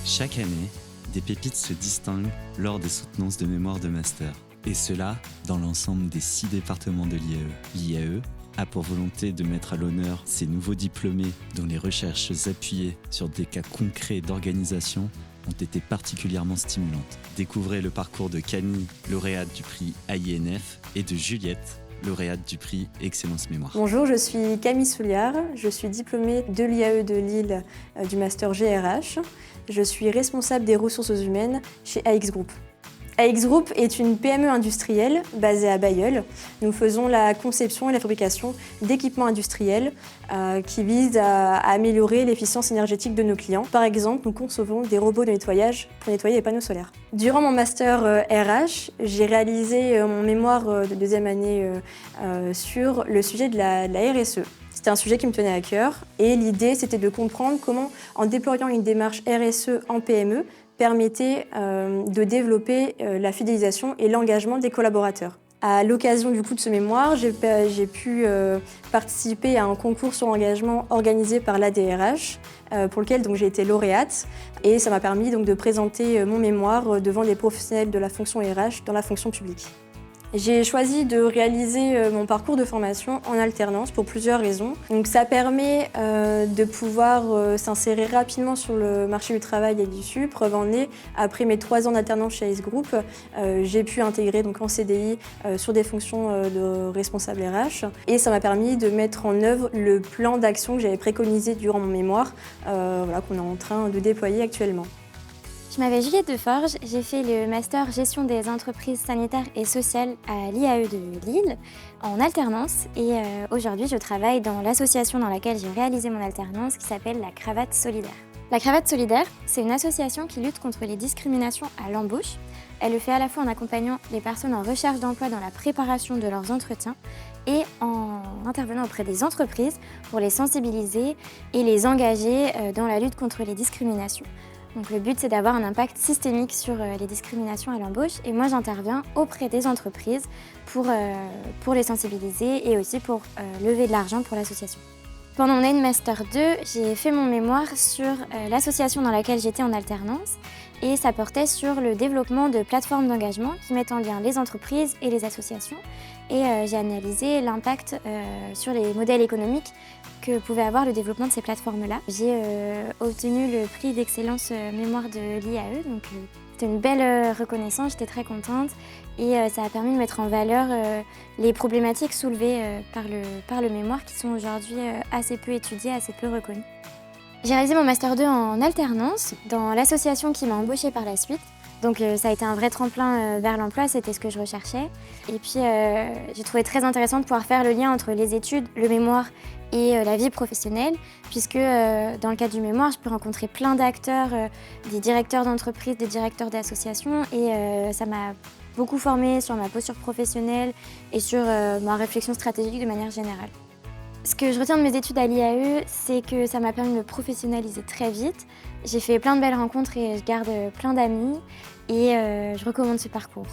Chaque année, des pépites se distinguent lors des soutenances de mémoire de master. Et cela dans l'ensemble des 6 départements de l'IAE. L'IAE a pour volonté de mettre à l'honneur ces nouveaux diplômés dont les recherches appuyées sur des cas concrets d'organisation ont été particulièrement stimulantes. Découvrez le parcours de Camille, lauréate du prix AINF, et de Juliette, lauréate du prix Excellence Mémoire. Bonjour, je suis Camille Souliard, je suis diplômée de l'IAE de Lille du master GRH. Je suis responsable des ressources humaines chez AX Group. AX Group est une PME industrielle basée à Bailleul. Nous faisons la conception et la fabrication d'équipements industriels qui visent à améliorer l'efficience énergétique de nos clients. Par exemple, nous concevons des robots de nettoyage pour nettoyer les panneaux solaires. Durant mon master RH, j'ai réalisé mon mémoire de deuxième année sur le sujet de la RSE. C'était un sujet qui me tenait à cœur et l'idée c'était de comprendre comment, en déployant une démarche RSE en PME, permettait de développer la fidélisation et l'engagement des collaborateurs. À l'occasion de ce mémoire, j'ai pu participer à un concours sur l'engagement organisé par l'ADRH, pour lequel j'ai été lauréate, et ça m'a permis de présenter mon mémoire devant les professionnels de la fonction RH dans la fonction publique. J'ai choisi de réaliser mon parcours de formation en alternance pour plusieurs raisons. Donc ça permet de pouvoir s'insérer rapidement sur le marché du travail à l'issue. Preuve en est, après mes 3 ans d'alternance chez AX Group, j'ai pu intégrer en CDI sur des fonctions de responsable RH. Et ça m'a permis de mettre en œuvre le plan d'action que j'avais préconisé durant mon mémoire, qu'on est en train de déployer actuellement. Je m'appelle Juliette Deforge, j'ai fait le master gestion des entreprises sanitaires et sociales à l'IAE de Lille en alternance et aujourd'hui je travaille dans l'association dans laquelle j'ai réalisé mon alternance qui s'appelle la Cravate Solidaire. La Cravate Solidaire, c'est une association qui lutte contre les discriminations à l'embauche. Elle le fait à la fois en accompagnant les personnes en recherche d'emploi dans la préparation de leurs entretiens et en intervenant auprès des entreprises pour les sensibiliser et les engager dans la lutte contre les discriminations. Donc le but, c'est d'avoir un impact systémique sur les discriminations à l'embauche et moi, j'interviens auprès des entreprises pour les sensibiliser et aussi pour lever de l'argent pour l'association. Pendant mon année de Master 2, j'ai fait mon mémoire sur l'association dans laquelle j'étais en alternance et ça portait sur le développement de plateformes d'engagement qui mettent en lien les entreprises et les associations et j'ai analysé l'impact sur les modèles économiques que pouvait avoir le développement de ces plateformes-là. J'ai obtenu le prix d'excellence mémoire de l'IAE, donc c'était une belle reconnaissance, j'étais très contente et ça a permis de mettre en valeur les problématiques soulevées par le mémoire qui sont aujourd'hui assez peu étudiées, assez peu reconnues. J'ai réalisé mon Master 2 en alternance dans l'association qui m'a embauchée par la suite. Donc ça a été un vrai tremplin vers l'emploi, c'était ce que je recherchais. Et puis j'ai trouvé très intéressant de pouvoir faire le lien entre les études, le mémoire et la vie professionnelle, puisque dans le cadre du mémoire, je peux rencontrer plein d'acteurs, des directeurs d'entreprises, des directeurs d'associations, et ça m'a beaucoup formée sur ma posture professionnelle et sur ma réflexion stratégique de manière générale. Ce que je retiens de mes études à l'IAE, c'est que ça m'a permis de me professionnaliser très vite. J'ai fait plein de belles rencontres et je garde plein d'amis et je recommande ce parcours.